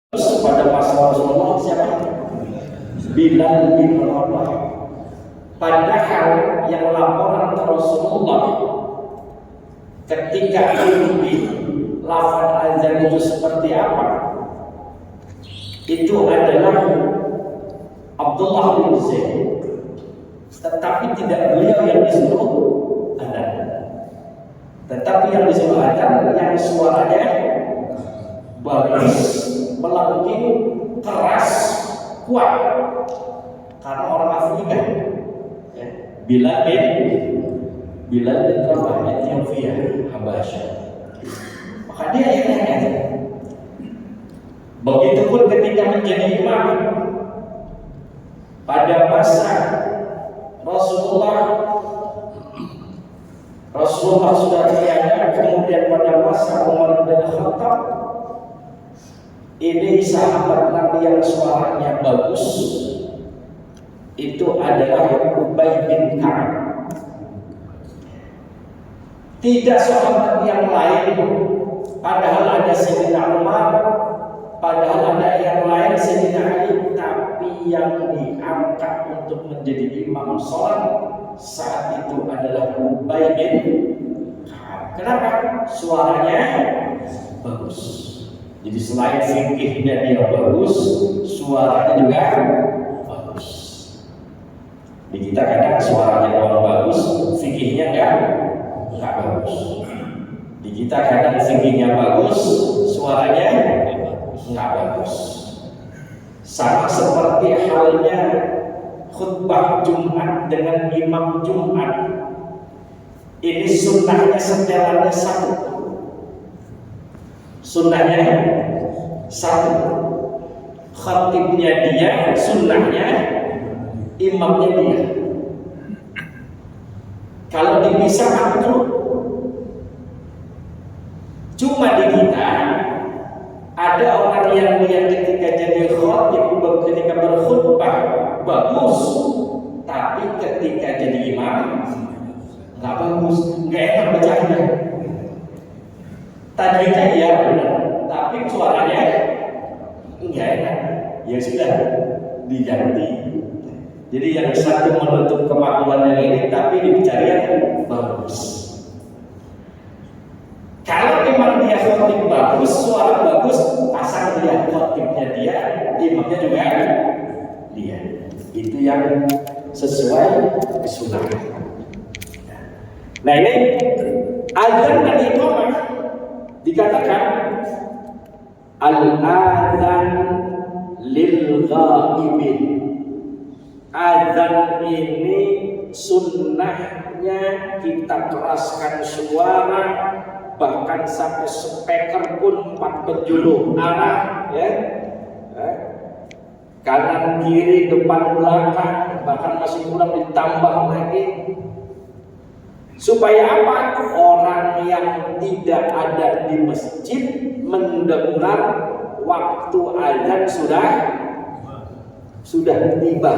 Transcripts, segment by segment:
pada masa Rasulullah siapa? Bilal bin Rabah. Padahal yang laporan ke Rasulullah ketika ini lafaz azan itu seperti apa? Itu adalah Abdullah bin Zaid. Tetapi tidak beliau yang disuruh adzan. Tetapi yang disuruh adzan yang suaranya bagus, melengking, keras, kuat. Karena orang Afrika, ya. Bilal bin Rabah Ethiopia, Habasyah. Maka dia yang nanya. Begitupun ketika menjadi imam pada masa Rasulullah sudah tiada, kemudian pada masa Umar bin Khattab, ini sahabat Nabi yang suaranya bagus itu adalah Ubay bin Ka'ab. Tidak sahabat yang lain, padahal ada Sayyidina Umar, padahal ada yang lain Sayyidina Ali, tapi yang diangkat untuk menjadi imam sholat saat itu adalah Ubay bin Ka'ab. Kenapa? Suaranya bagus. Jadi selain fikihnya dia bagus, suaranya juga bagus. Di kita kadang suaranya doang bagus, fikihnya enggak bagus. Di kita kadang fikihnya bagus, suaranya enggak bagus. Sama seperti halnya khutbah Jumat dengan imam Jumat. Ini sunnahnya setelannya satu. Sunnahnya satu, khatibnya dia, sunnahnya imamnya dia. Kalau dipisah makruh. Cuma di kita ada orang yang dia ketika jadi khatib, ketika berkhutbah bagus, tapi ketika jadi imam nggak bagus, nggak enak bacanya. Tadinya iya benar, tapi suaranya enggak enak. Ya sudah diganti. Jadi yang satu menutup kemakmuran yang ini, tapi dicari yang bagus. Kalau memang dia khotib bagus, suara bagus, asal dia khotibnya dia, imamnya juga dia. Itu yang sesuai kesunahan. Nah ini azan dan iqamah dikatakan al-adzan lil ghaibin. Adzan ini sunnahnya kita keraskan suara, bahkan sampai speaker pun 4 penjuru arah, ya. Kanan kiri depan belakang, bahkan masih kurang ditambah lagi. Supaya apa? Orang yang tidak ada di masjid mendengar waktu azan sudah tiba.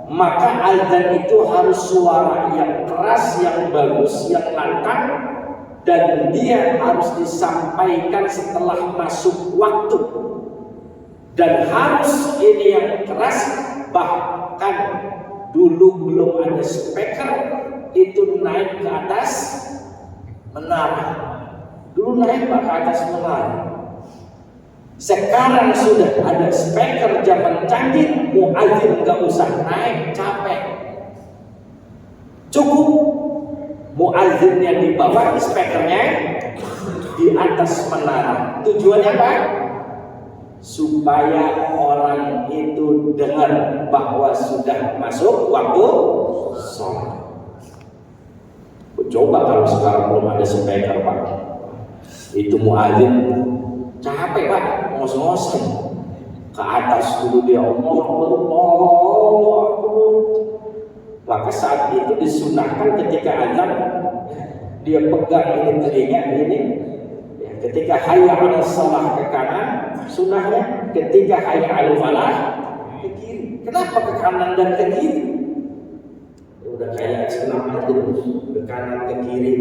Maka azan itu harus suara yang keras, yang bagus, yang lantang, dan dia harus disampaikan setelah masuk waktu. Dan harus ini yang keras, bahkan dulu belum ada speaker, itu naik ke atas menara. Dulu naik ke atas menara. Sekarang sudah ada speaker zaman canggih, muadzin nggak usah naik, capek. Cukup muadzinnya di bawah, speakernya di atas menara. Tujuannya apa? Supaya orang itu dengar bahwa sudah masuk waktu sholat. Coba kalau sekarang belum ada speaker, Pak, itu muadzin capek, Pak, ngos-ngosan ke atas dulu dia Allah. Maka saat itu disunahkan ketika azan dia pegang ini telinga ini, ya, ketika hayya 'alas shalah ke kanan sunahnya, ketika hayya 'alal falah ke kiri. Kenapa ke kanan dan ke kiri? Udah kayak senam aja terus, ke kanan ke kiri,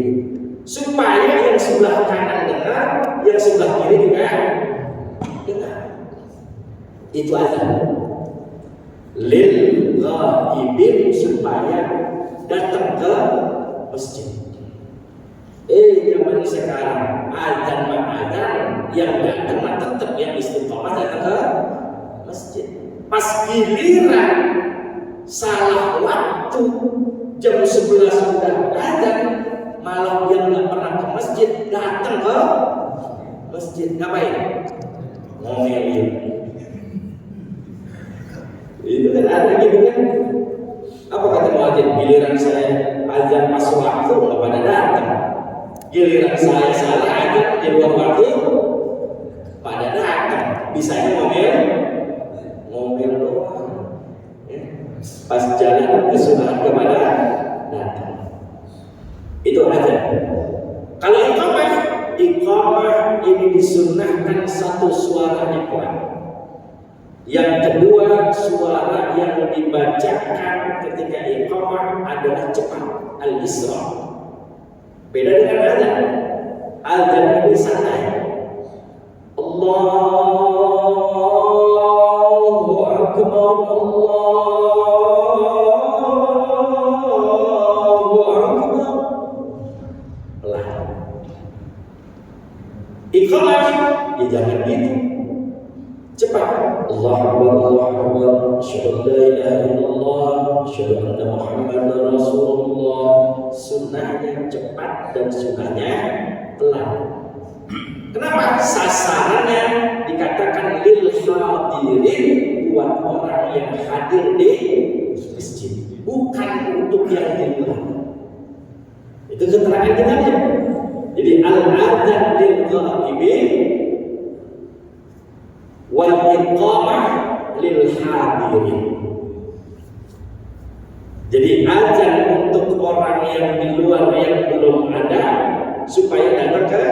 supaya yang sebelah kanan dengar, yang sebelah kiri juga dengar. Itu azan lil ghaibin, supaya datang ke masjid. Zaman sekarang azan yang datang tetap yang istiqomah datang ke masjid. Pas giliran salah waktu jam 11 sudah azan, malah yang nggak pernah ke masjid datang ke masjid. Ngapain? Ngomelin. Itu kan ada gitu kan. Apa kata muadzin? Giliran saya azan pas waktu nggak pada datang. Giliran saya salah azan di luar waktu pada datang. Bisanya ngomel doang. Pas jalan kesunahan kepada datang. Itu azan. Kalau iqamah ini disunnahkan satu suaranya kuat. Yang kedua, suara yang dibacakan ketika iqamah adalah cepat, al-isra. Beda dengan azan. Azan ini santai. Allahu Akbar, Allahu Akbar. Pelan. Iqamah ya jangan gitu. Cepat. Allahu Akbar, Allahu Akbar. Asyhadu an la ilaha illallah, asyhadu anna Muhammadar Rasulullah. Sunnahnya cepat dan sunnahnya pelan. Kenapa? Sasarannya dikatakan lil hadirin, buat orang yang hadir di masjid, bukan untuk yang di luar. Itu keterangan dengannya. Jadi al-adzan lil ghaibin wal iqamah lil hadirin. Jadi azan untuk orang yang di luar yang belum ada supaya datang ke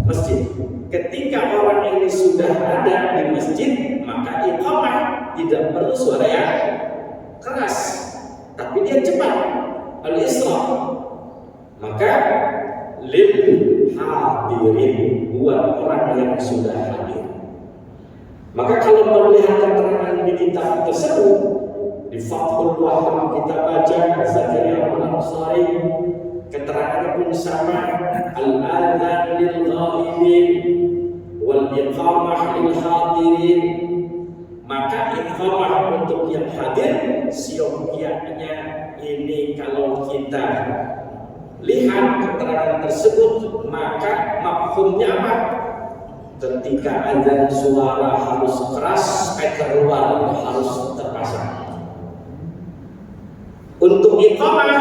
masjid. Ketika orang ini sudah ada di masjid, maka iqamah tidak perlu suara yang keras, tapi dia cepat, al-isra. Maka lil hadirin, buat orang yang sudah hadir. Maka kalau melihat keterangan di kitab tersebut, di Fathul Wahhab kita baca Zakaria Al-Ansari, keterangannya pun sama, al-adzan lil ghaibin wal iqamah lil hadirin. Maka iqamah untuk yang hadir, siokianya ini kalau kita lihat keterangan tersebut, maka mafhumnya apa? Ketika azan suara harus keras, speaker luar harus terpasang. Untuk iqamah,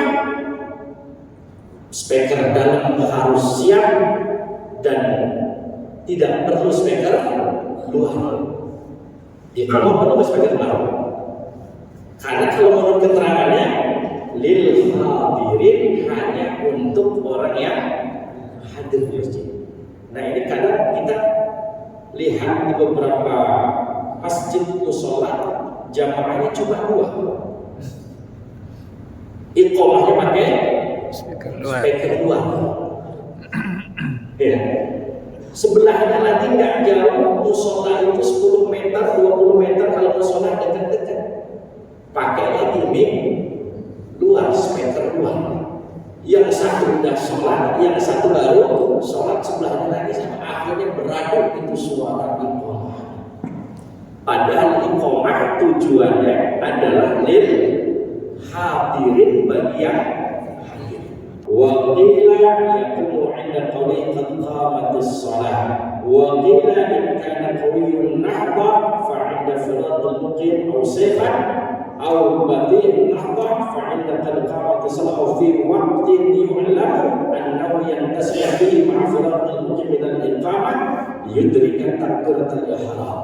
speaker dalam harus siap dan tidak perlu speaker luar. Iqamah perlu speaker luar. Karena kalau menurut keterangannya lil hadirin, hanya untuk orang yang hadir di masjid. Nah ini kadang kita lihat di beberapa masjid musola jamaahnya cuma 2. Iqamahnya pakai speaker luar. Ya. Sebelahnya lagi nggak jauh, musola itu 10 meter, 20 meter kalau musola dekat-dekat. Pakai lagi mic luar, speaker luar. Yang satu udah sholat, yang satu baru sholat, sebelahnya lagi sama. Akhirnya beradu itu suara iqamah. Padahal iqamah tujuannya adalah lil hadirin, bagi yang hadir. Wa qila yaqumu 'inda qawli qad qamatis shalah. Wa qila in kana qawiyyun nahda fa 'inda firatul muqim aw sayfan aw bati'in nahda fa 'inda qad qamatis shalah aw fi waqtin yu'lamu annahu yantasi' bihi ma'a firatul muqim min al-iqamah yudrika takbiratul ihram.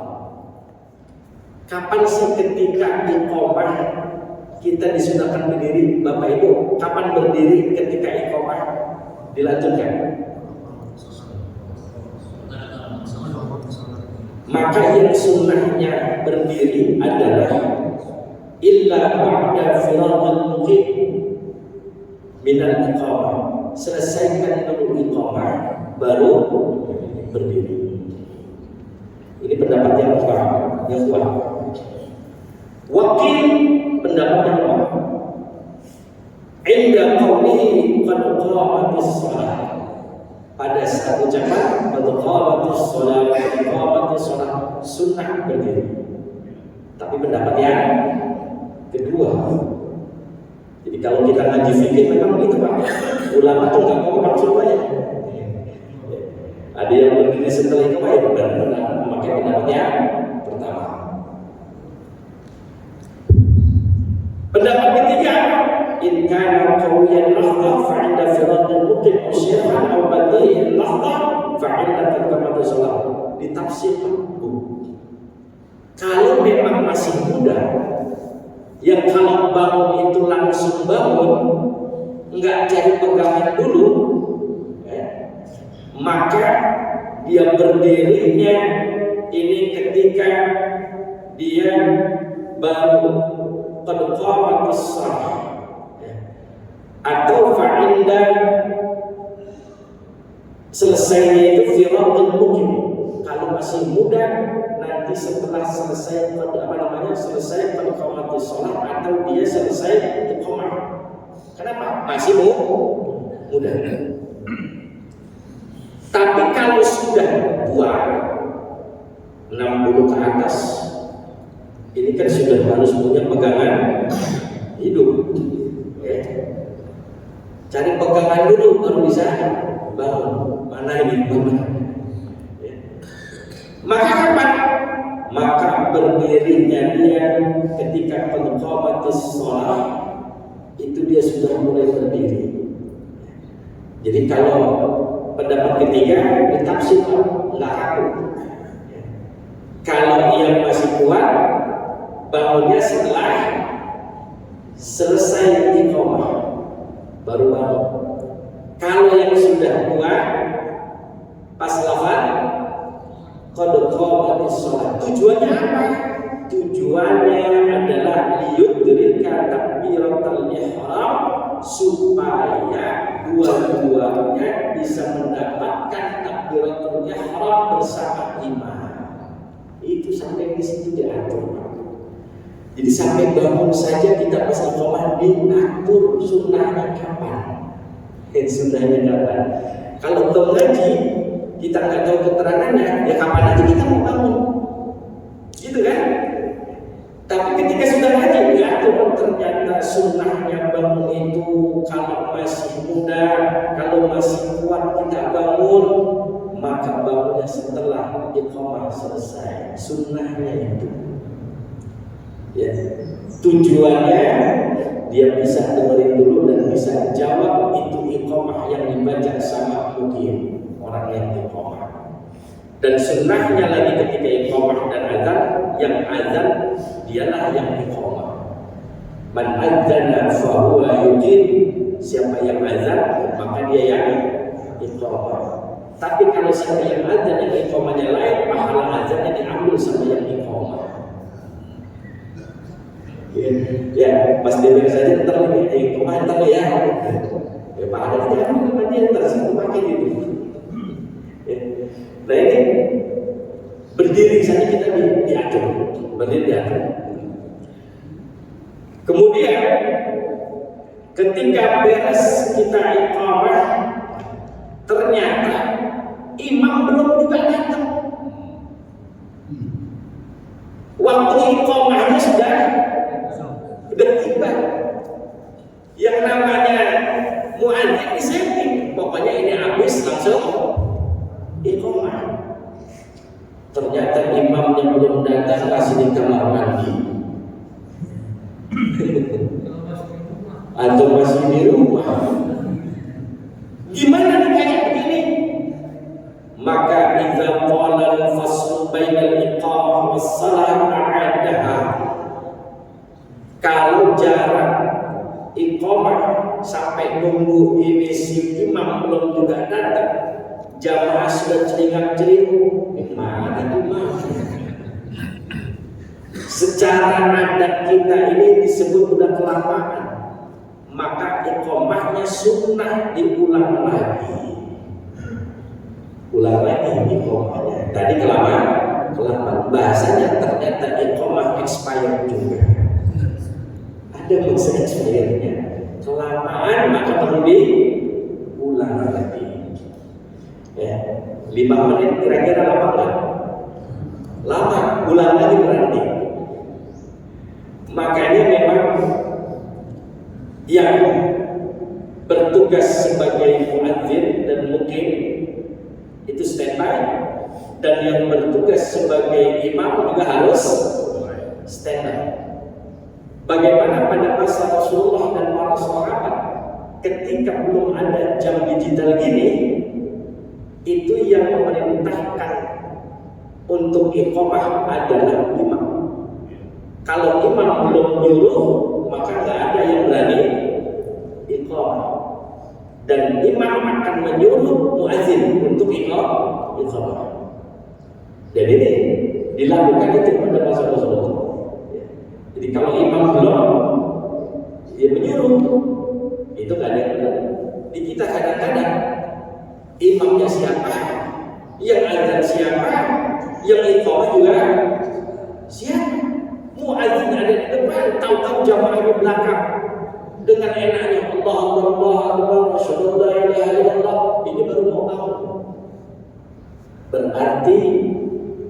Kapan sih ketika iqamah kita disunahkan berdiri? Bapak Ibu, kapan berdiri ketika iqamah dilanjutkan? Maka yang sunnahnya berdiri adalah illa ba'da firagil muqim minal iqamah. Selesaikan dulu iqamah baru berdiri. Ini pendapat yang pertama. yang kuat. Wakil pendapat yang kuat. Inda qawlihi qad qamatis shalah. Pada saat ucapan qad qamatis shalah, qad qamatis shalah, sunnah berdiri. Tapi pendapat yang kedua. Jadi kalau kita ngaji fikih memang begitu Pak. Ulama tuh nggak kompak semuanya. Ada yang berdiri setelah itu ya benar-benar memakai pendapat yang pertama. Pendapat ketiga, in kana qawiyan lahdah fa 'inda firad al-muqim aw syirhan aw badhi'in lahdah fa 'inda taqamat salat. Ditafsir kalau memang masih muda, yang kalau bangun itu langsung bangun, enggak cari pegangan dulu, maka dia berdirinya ini ketika dia baru qad qamatis shalah atau fa'inda selesainya itu firadul mukim. Kalau masih muda nanti setelah selesai selesai qad qamatis shalah atau dia selesai iqamah. Kenapa? Masih muda. Tapi kalau sudah tua 60 ke atas, ini kan sudah harus punya pegangan hidup. Cari pegangan dulu baru bisa bangun. Mana ini bangun? Maka kapan? Maka berdirinya dia ketika qamatis shalah itu dia sudah mulai berdiri. Jadi kalau pendapat ketiga ditafsir nggak kaku. Kalau ia masih kuat, bangunnya setelah selesai iqamah baru bangun. Kalau yang sudah kuat pas lafaz qad qamatis shalah, tujuannya apa? Tujuannya adalah liyudrika takbiratul ihram, supaya dua-duanya bisa mendapatkan takbiratul ihram bersama imam. Itu sampai di situ diatur. Jadi sampai bangun saja kita pas iqamah diatur sunnahnya kapan? Sunnahnya kapan? Kalau ngaji kita nggak tahu keterangannya, ya kapan aja kita mau bangun, gitu kan? Tapi ketika sudah ngaji diatur, ternyata sunnahnya bangun itu kalau masih muda, kalau masih kuat kita bangun, maka bangunnya setelah iqamah selesai. Sunnahnya itu, ya, tujuannya dia bisa dengerin dulu dan bisa jawab itu iqamah yang dibaca sama mukim orang yang iqamah. Dan sunnahnya lagi ketika iqamah dan azan, yang azan dialah yang iqamah. Man adzana fa huwa yuqim, siapa yang azan maka dia yang iqamah. Tapi kalau siapa yang azan yang iqamahnya lain, pahala azannya diambil sama yang iqamah. Ya, pas dia bilang saja ntar iqamah ntar ya. Ya pahala dia ambil sama dia ntar satu pakai gitu. Nah ini berdiri saja kita diatur, berdiri diatur. Kemudian ketika beres kita iqamah, ternyata imam belum juga datang. Waktu iqamahnya sudah tiba. Yang namanya muadzin disetting, pokoknya ini habis langsung iqamah. Ternyata imamnya belum datang, masih di kamar mandi atau masih di rumah. Gimana nih kayak begini? Maka idza qala al-fasl bainal iqamah was-shalah a'adaha. Kalau jarak iqamah sampai nunggu ini si imam belum juga datang, jamaah sudah ceringat-ceringu, mana imam? Secara adat kita ini disebut udah kelamaan, maka iqamahnya sunnah diulang lagi. Ulang lagi iqamahnya. Tadi kelamaan, kelamaan. Bahasanya ternyata iqamah expired juga. Ada masa expirednya. Kelamaan maka perlu diulang lagi. Ya, 5 menit kira-kira lama nggak? Lama, ulang lagi berarti. Makanya memang yang bertugas sebagai muadzin dan muqim itu standby, dan yang bertugas sebagai imam juga harus standby. Bagaimana pada masa Rasulullah dan para sahabat ketika belum ada jam digital gini, itu yang memerintahkan untuk iqamah adalah imam. Kalau imam belum nyuruh, maka nggak ada yang berani iqamah. Dan imam akan menyuruh muadzin untuk iqamah. Dan ini dilakukan itu pada masa Rasulullah. Jadi kalau imam belum, dia menyuruh, itu nggak ada yang berani. Di kita kadang-kadang imamnya siapa, yang azan siapa, yang iqamah juga siapa. Muadzin ada di depan, tahu-tahu jamaah di belakang dengan enaknya Allah Akbar, Allah Akbar, asyhadu an la ilaha illallah. Ini baru mau tahu. Berarti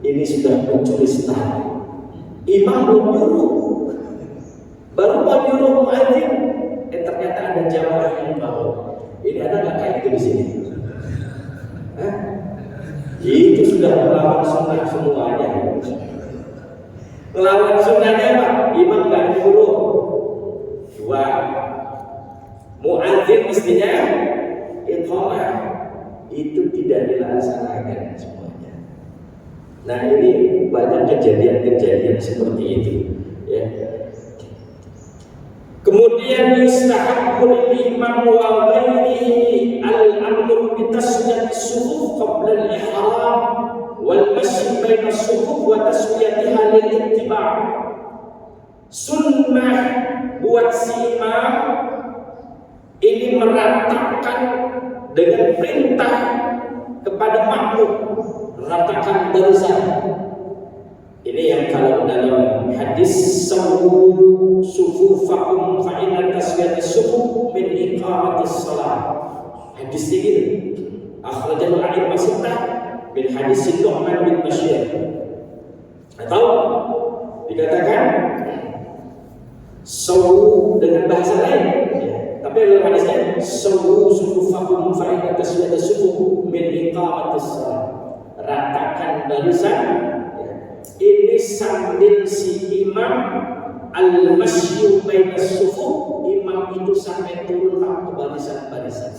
ini sudah mencuri start. Imam belum nyuruh, baru mau nyuruh muadzin. Ternyata ada jamaah yang tahu. Ini ada nggak kayak gitu di sini? Hah? Itu sudah melawan sunnah semuanya. Melawan sunnahnya apa? Imam nggak nyuruh. 2. Muadzin mestinya iqamah. Itu tidak dilaksanakan semuanya. Nah, ini banyak kejadian-kejadian seperti itu, ya. Kemudian yustahabbu lil imam wa ghairihi al-amru bi taswiyati as-sufuf qabla al-ihram wal mashy baina as-sufuf wa taswiyatiha lil ittiba'. Sunnah buat si imam ini meratakan dengan perintah kepada makmum, ratakan barisan. Ini yang kalau dalam hadis sawu sufufakum fa inna taswiyatis sufuf min iqamatis shalah. Hadis ini akhrajahu al-Imam Sittah min hadis Nu'man bin Bashir. Atau dikatakan sawu dengan bahasa lain, ya. Tapi dalam hadisnya sawu sufufakum fa inna taswiyatis sufuf min iqamatis shalah. Ratakan barisan. Ini sambil si imam al-masyu baina sufuf, imam itu sampai turun ke barisan-barisan.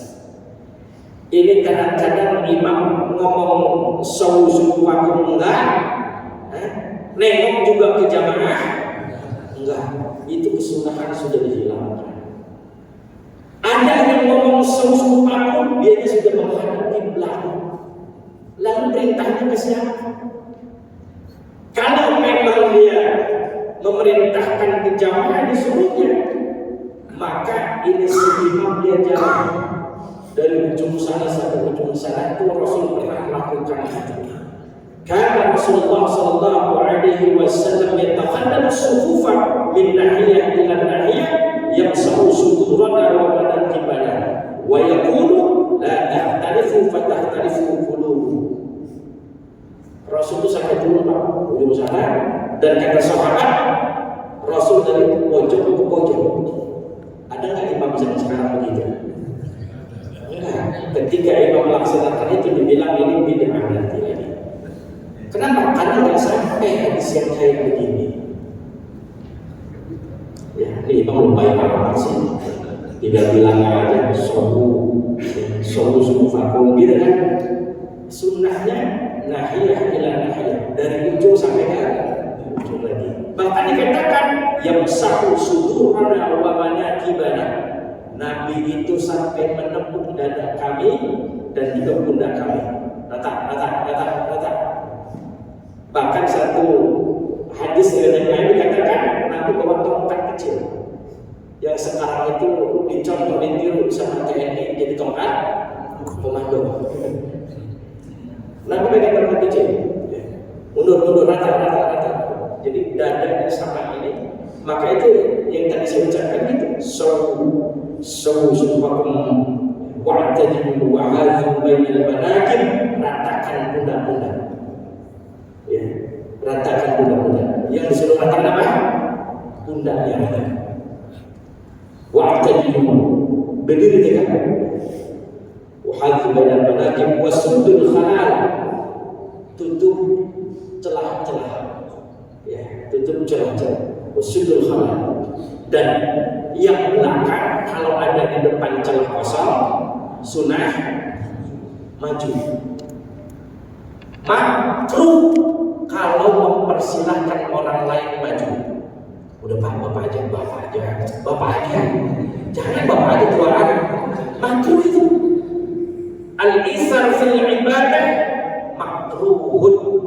Ini kadang-kadang imam ngomong sufufakum enggak, nengok juga ke jamaah enggak. Itu kesunahan sudah dihilangkan. Ada yang ngomong sufufakum, dia sudah menghadap kiblat. Lalu perintahnya ke siapa? Kalau memang dia memerintahkan ke jamaah disuruhnya, maka ini imam dia jalan dari ujung sana sampai ujung sana. Itu Rasul pernah melakukan itu. Karena Rasulullah sallallahu alaihi wasallam yataqaddam as-sufufa min nahiyah ila nahiyah yamsahu sudurana wa manakibana wa yaqulu la tahtalifu fa tahtalifu qulubukum. Rasul itu sampai turun Pak, ujung sana, dan kata sahabat Rasul dari pojok ke pojok. Ada nggak imam sekarang begitu? Enggak. Ketika imam melaksanakan itu dibilang ini bid'ah nanti lagi. Kenapa? Karena nggak sampai hadis yang kayak begini. Ya, ini imam lumayan amat sih. Tidak bilang aja subuh vakum gitu kan? Sunnahnya nahiyah ila nahiyah, dari ujung sampai ke ujung lagi. Bahkan dikatakan yamsahu sudurana wa manakibana. Nabi itu sampai menepuk dada kami dan juga pundak kami. Rata. Bahkan satu hadis yang lain dikatakan Nabi bawa tongkat kecil yang sekarang itu dicontoh ditiru sama TNI jadi tongkat komando. Nabi pegang tongkat kecil mundur rata. Jadi dadanya sama ini, maka itu yang tadi saya ucapkan itu sumpakum wa'tadilu wa'adhu bainal manakib, ratakan pundak-pundak. Ya, ratakan pundak-pundak. Yang disuruh ratakan apa? Pundaknya ada. Wa'tadilu, berdiri tegak. Wa'adhu bainal manakib wasuddul khalal, tutup celah-celah. Ya, tutup celah-celah. Wasuddul khalal. Dan yang belakang kalau ada di depan celah kosong, sunnah maju. Makruh kalau mempersilahkan orang lain maju. Udah bapak aja. Jangan bapak aja tuaan. Makruh itu. Al-isar fil ibadah makruhun.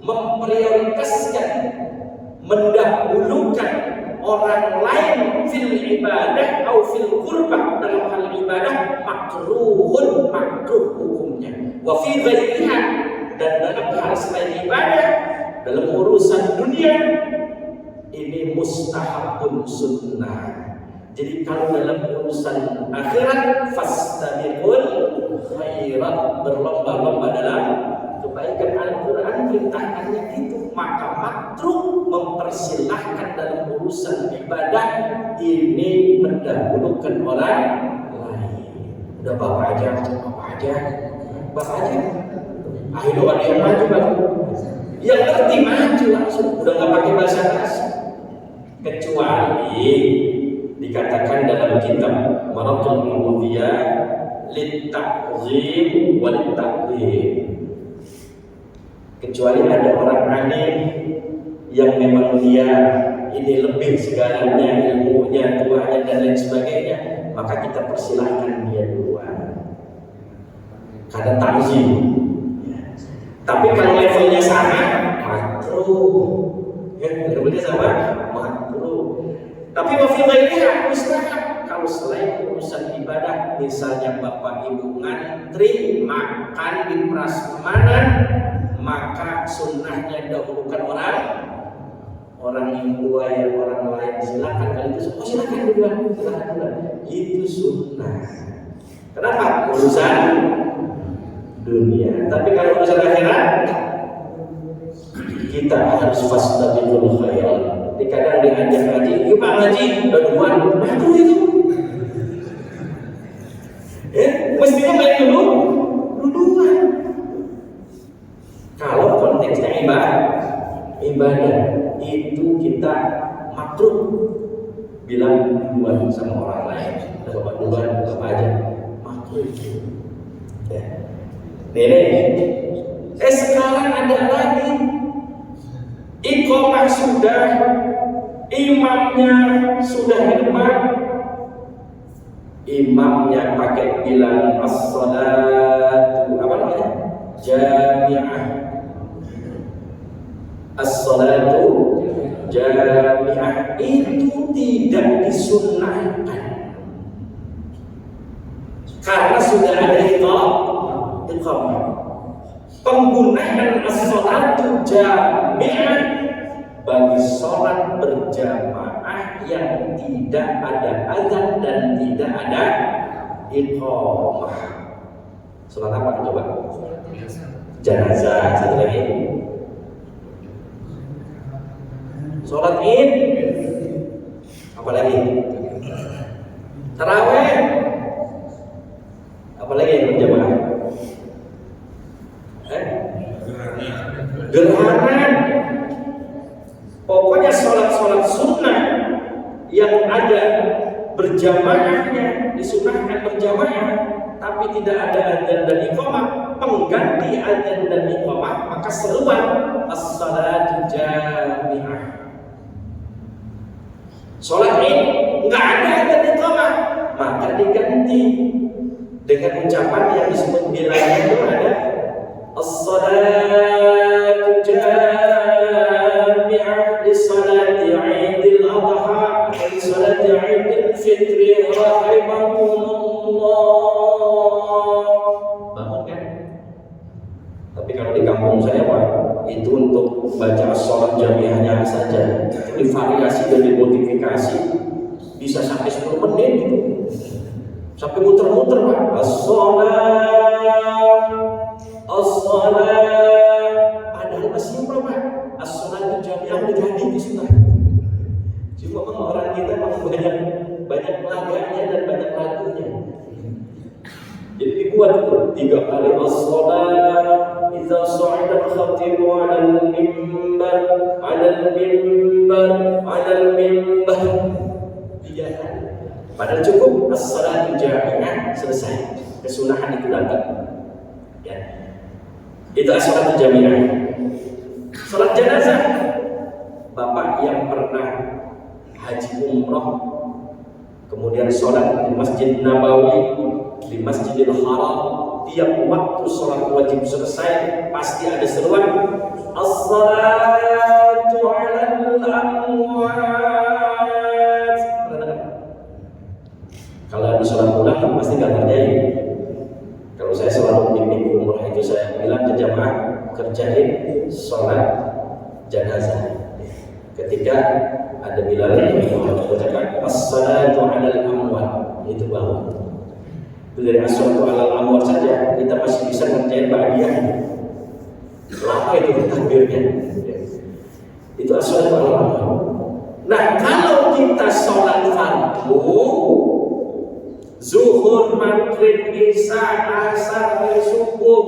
Memprioritaskan, mendahulukan orang lain fil ibadah atau fil qurbah dalam hal ibadah makruh hukumnya. Wa fi ghairiha, dan dalam hal selain ibadah, dalam urusan dunia ini mustahabun sunnah. Jadi kalau dalam urusan akhirat fastabiqul khairat, berlomba-lomba dalam kebaikan. Al-Quran perintahkannya itu, maka makruh mempersilahkan dalam urusan ibadah ini mendahulukan orang lain. Udah bapak aja. Ayo ada yang maju bang. Yang ngerti maju langsung, udah nggak pakai bahasa kasar. Kecuali dikatakan dalam kitab Marathul Ubudiyah litta'zim walitta'zim. Kecuali ada orang alim yang memang dia ini lebih segalanya, ilmunya, tuanya dan lain sebagainya, maka kita persilahkan dia duluan karena ta'zim. Tapi kalau levelnya sama, makruh. Ya, levelnya sama, makruh. Tapi wafi ghairiha mustahab. Kalau selain urusan ibadah, misalnya bapak ibu ngantri makan di prasmanan, maka sunnahnya dahulukan orang yang tua, yang orang lain. Silakan kalau itu, silakan duluan. Itu sunnah. Kenapa? Urusan dunia. Tapi kalau urusan akhirat, kita harus fastabiqul khairat. Kadang diajak ngaji, yuk pak ngaji, duluan, maju itu. Mestinya main duluan. Kalau konteksnya ibadah itu kita makruh bilang duluan sama orang lain. Bapak duluan, bapak aja, makruh. Ya. Sekarang ada lagi iqamah sudah, imamnya sudah di depan, imamnya pakai bilang as-salatu apa namanya? Jami'ah. As-salatu jami'ah itu tidak disunnahkan karena sudah ada iqamah. Penggunaan as-salatu jami'ah bagi sholat berjamaah yang tidak ada azan dan tidak ada iqamah. Sholat apa coba? Janazah. Satu lagi. Sholat Id. Apa lagi? Tarawih. Apa lagi yang berjamaah? Gerhana. Pokoknya sholat sunnah yang ada berjamaahnya, disunahkan berjamaah, tapi tidak ada adzan dan iqamah, pengganti adzan dan iqamah, maka seruan as-salatu jami'ah. Sholat Id nggak ada adzan dan iqamah, maka diganti dengan ucapan yang disebut bilangnya itu ada as-salatu jami'ah li salati Idul Adha li salati Idul Fitri rahimakumullah. Bangun kan? Tapi kalau di kampung saya Pak, itu sederhana saja, divariasi dan dimodifikasi bisa sampai 10 menit gitu. Sampai muter-muter Pak. As-sholat, padahal masih simpel Pak. As-sholat jami'ah udah jadi di sunnah. Cuma orang kita memang banyak laganya dan banyak lagunya. Jadi dibuat itu 3 kali as-sholat, idza sha'ida al-khatibu 'alal mimbar, 'alal mimbar. 3 kali. Padahal cukup as-shalatu jami'ah selesai. Kesunahan itu datang. Ya. Itu as-shalatu jami'ah. Salat jenazah. Bapak yang pernah haji umroh kemudian sholat di Masjid Nabawi, di Masjidil Haram, tiap waktu sholat wajib selesai pasti ada seruan as-salatu 'alal amwat. Kalau ada sholat ulang pasti nggak terjadi. Kalau saya selalu bimbing umroh itu saya bilang ke jamaah kerjain sholat jenazah. Ketika ada Bilal yang mengucapkan as-salatu 'alal amwat, itu bangun. Dari as-salatu 'alal amwat saja kita masih bisa ngerjain ba'diyah. Lama itu takbirnya. Itu as-salatu 'alal amwat. Nah, kalau kita sholat fardu, zuhur, maghrib, isya, asar, subuh,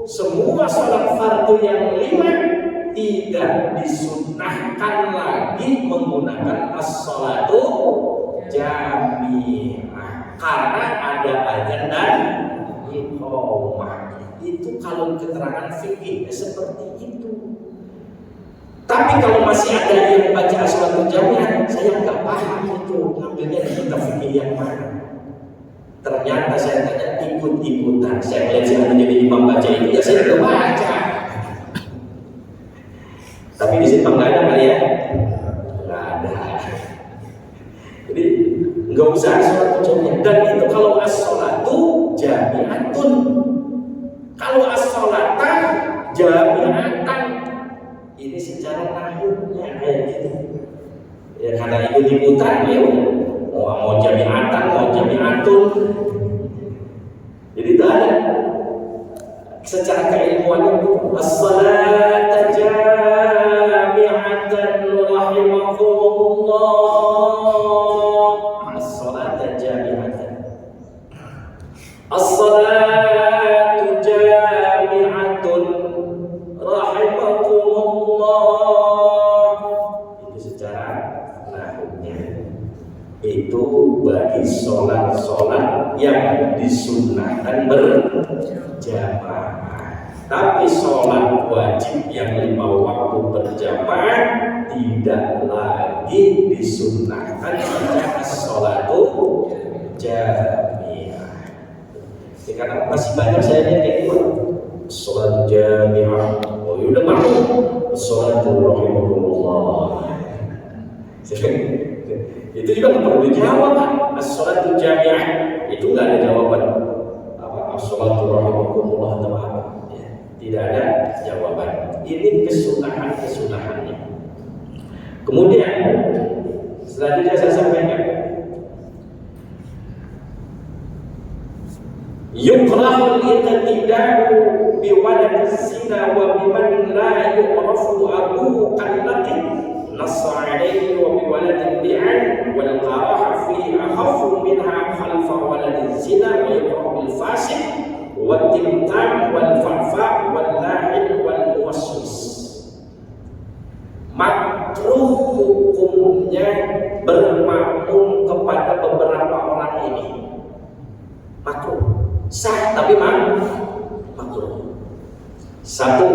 semua sholat fardu yang 5 tidak disunnahkan lagi menggunakan as-shalatu jami'ah karena ada azan dan iqamah. Itu kalau keterangan fikih seperti itu. Tapi kalau masih ada yang baca as-shalatu jami'ah, saya nggak paham itu ngambilnya di kitab fikih yang mana. Ternyata saya tanya ikut-ikutan. Saya melihat si anu jadi imam baca itu, ya saya juga baca. Tapi di sini nggak ada kali ya? Nggak ada. Jadi nggak usah as-shalatu jami'ah. Dan itu kalau as-shalatu jami'atun. Kalau as-shalata jami'atan, ini secara nahwunya kayak gitu. Ya karena ikut-ikutan ya mau jami'atan, mau jami'atun. Jadi itu ada secara keilmuan itu as-salata jami'atan rahimakumullah. As-salata jami'atan, as-salatu jami'atun rahimakumullah. Itu secara nahwunya. Itu bagi sholat-sholat yang disunnahkan berjamaah. Tapi sholat wajib yang 5 waktu berjamaah tidak lagi disunnahkan jika sholatu jami'ah. Ya, karena masih banyak saya lihat kayak gitu. Sholat jami'ah, oh yaudah maklum. Sholatu rahimakumullah. Itu juga nggak perlu dijawab kan? As-sholatu jami'ah itu nggak ada jawaban apa as-sholatu rahimakumullah atau apa ya, tidak ada jawaban. Ini kesunahannya. Kemudian selanjutnya saya sampaikan yukrahul iqtida'u biwalad zina wa biman la yu'rafu abuhu kallaqin nassa alaihi wa biwaladin li'an wal qaraha fi akhafu minha khalfa waladin zina wa yukrah bil fasik wa timtam wal fa'fa wal la'in wal muwaswis. Makruh hukumnya bermakmum kepada beberapa orang ini. Makruh. Sah tapi makruh. Satu,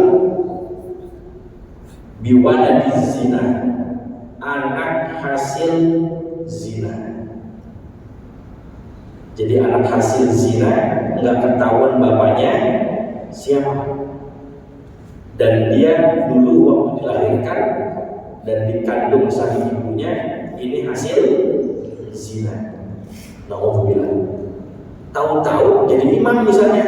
biwaladi zina, anak hasil zina. Jadi anak hasil zina nggak ketahuan bapaknya siapa, dan dia dulu waktu dilahirkan dan dikandung sang ibunya ini hasil zina. Nauzubillah. Tahu-tahu jadi imam misalnya,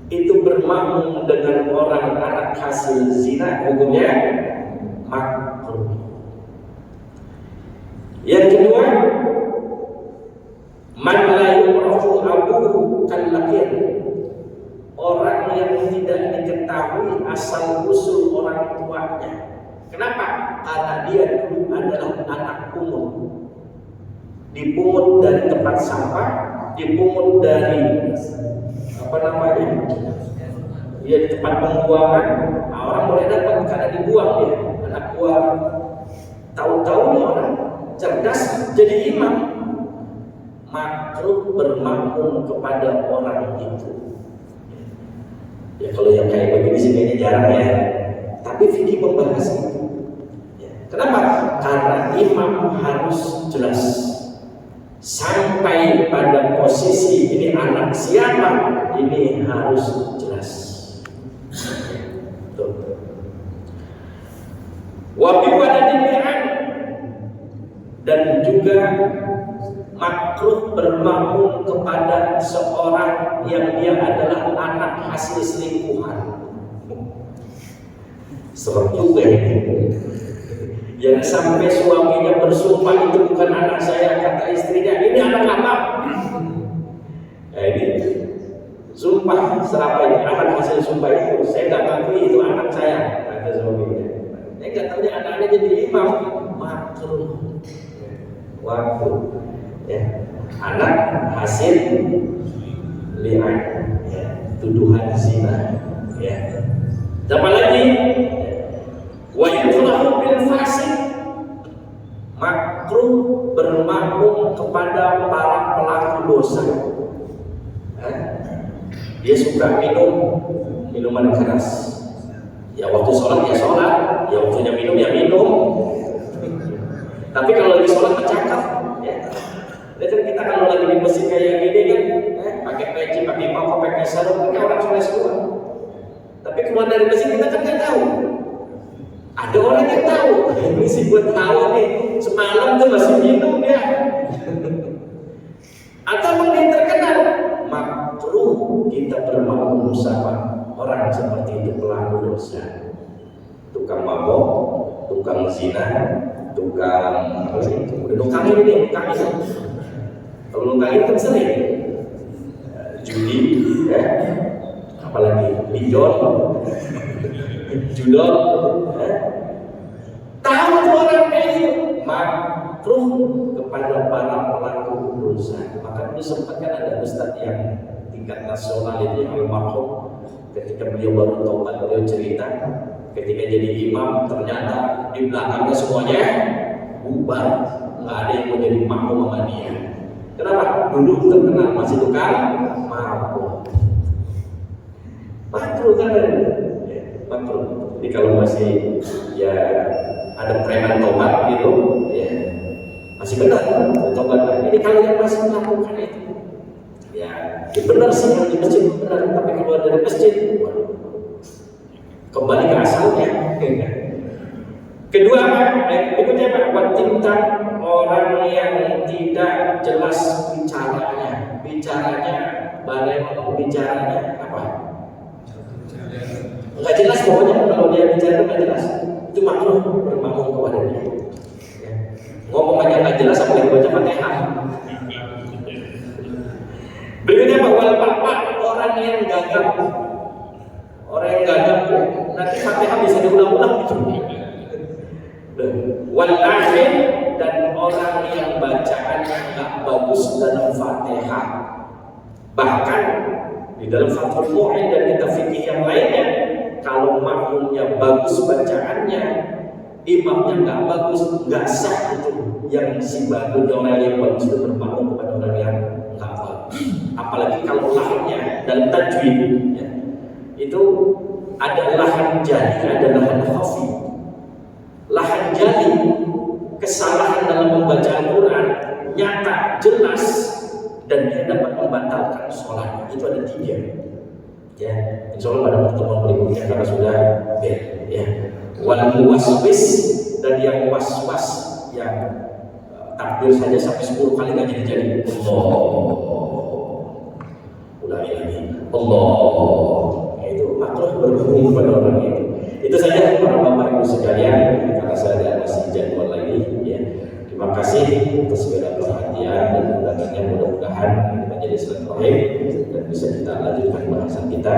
itu bermakmum dengan orang anak hasil zina, hukumnya Kenapa? Karena dia dulu adalah anak pungut. Dipungut dari tempat sampah, dipungut dari dia di tempat pembuangan. Nah, orang boleh dapat karena dibuang dia, anak buah. Tahu-tahu nih orang cerdas jadi imam, makruh bermakmum kepada orang itu. Ya kalau yang kayak begini sih kayaknya jarang ya. Tapi fikih membahas itu. Ya. Kenapa? Karena imam harus jelas. Sampai pada posisi ini anak siapa, ini harus jelas. Wabi wadadini'an, dan juga makruh bermakmum kepada seorang yang dia adalah anak hasil selingkuhan. Serem juga ini. Yang sampai suaminya bersumpah itu bukan anak saya, kata istrinya ini anak apa? Nah ini sumpah serapa itu, anak hasil sumpah itu saya nggak mengakui itu anak saya, kata suaminya. Saya nggak tahu anak-anaknya jadi imam, makruh. Waktu ya, anak hasil li'an, ya, tuduhan zina, ya. Apa lagi? Wa yukrahu bil fasik, makruh bermakmum kepada para pelaku dosa. Dia suka minum minuman keras. Ya waktu sholat ya sholat, ya waktunya minum ya minum. Tapi kalau lagi sholat bercakap, ya. Dan kita kalau lagi di masjid kayak gini kan, pakai peci, pakai mangkok, pakai sarung, pakai orang soleh semua. Tapi keluar dari masjid kita kan nggak tahu. Ada orang yang tahu, ini sih buat tahu nih, semalam tuh masih minum dia. Atau mungkin terkenal, makruh kita bermakmum sama orang seperti itu, pelaku dosa, tukang mabok, tukang zina, tukang apa sih? Tukang ini, tukang itu. Kalau tukang itu sering judi, ya, apalagi pinjol, judol, tahu orang kayak gitu, makruh kepada para pelaku dosa. Maka dulu sempat kan ada ustadz yang tingkat nasional itu almarhum, ketika beliau baru taubat, beliau cerita ketika jadi imam ternyata di belakangnya semuanya bubar, nggak ada yang mau jadi makmum sama dia. Kenapa? Dulu terkenal masih tukang mabuk. Makruh kan? Makruh. Jadi kalau masih ya ada preman tobat gitu, ya masih benar tobat. Ini kalau yang masih melakukan itu, ya benar sih kalau di masjid benar, tapi keluar dari masjid kembali ke asalnya. Kedua, berikutnya tentang orang yang tidak jelas bicaranya. Bagaimana bicaranya apa? Enggak jelas pokoknya, kalau dia bicara enggak jelas, itu makruh bermakmum kepada dia. Ya. Ngomong aja enggak jelas, apalagi baca Fatihah. Berikutnya bahwa orang yang gagap, nanti Fatihah bisa diulang-ulang gitu. Wal-akhir, dan orang yang bacaannya enggak bagus dalam Fatihah. Bahkan di dalam Fathul Mu'in dan kitab fikih yang lainnya, kalau makmumnya bagus bacaannya, imamnya nggak bagus, nggak sah itu. Yang si bagus, orang yang bagus itu bermakmum kepada orang yang nggak bagus. Apalagi kalau lahannya dalam tajwid, ya, itu ada lahan jali, ada lahan khafi. Lahan jali, kesalahan dalam membaca Al-Quran nyata, jelas, dan dia dapat membatalkan sholat. Itu ada 3. Ya, insya Allah pada pertemuan berikutnya karena sudah ya. Wal muwaswis, dan yang was-was, yang takbir saja sampai 10 kali nggak jadi. Ulangi lagi. Allah. Itu makruh berhubung kepada orang itu. Itu saja para bapak ibu sekalian, karena saya ada masih jadwal lagi. Ya. Terima kasih atas segala perhatian dan undangannya, mudah-mudahan menjadi silaturahim dan bisa kita lanjutkan bahasan kita.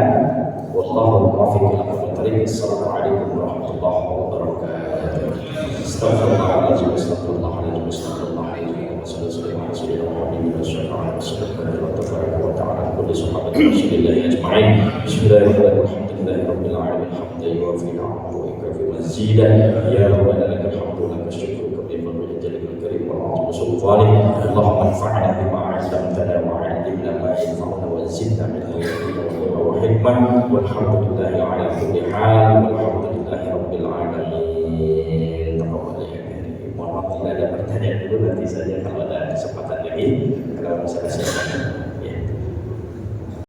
Wallahu muwaffiq ila aqwamit thoriq. Assalamualaikum warahmatullahi wabarakatuh. Astagfirullahaladzim, astagfirullahaladzim, astagfirullahaladzim. Wassalamualaikum warahmatullahi wabarakatuh. Bismillahirrahmanirrahim. Alhamdulillahirabbil alamin. Hamdan yuwafi ni'amahu wa yukafi mazidah. Ya rabbana lakal hamdu wa lakal syukru kama yanbaghi li jalalil karim wa 'azimi sultanik. Allahumma anfa'na bima 'allamtana wa 'allimna ma yanfa'una wa zidna min ilmin wa hikmah. Walhamdulillahi 'ala kulli hal. Walhamdulillahi rabbil alamin. Mohon maaf tidak ada pertanyaan dulu, nanti saja kalau ada kesempatan lagi. Kalau misalnya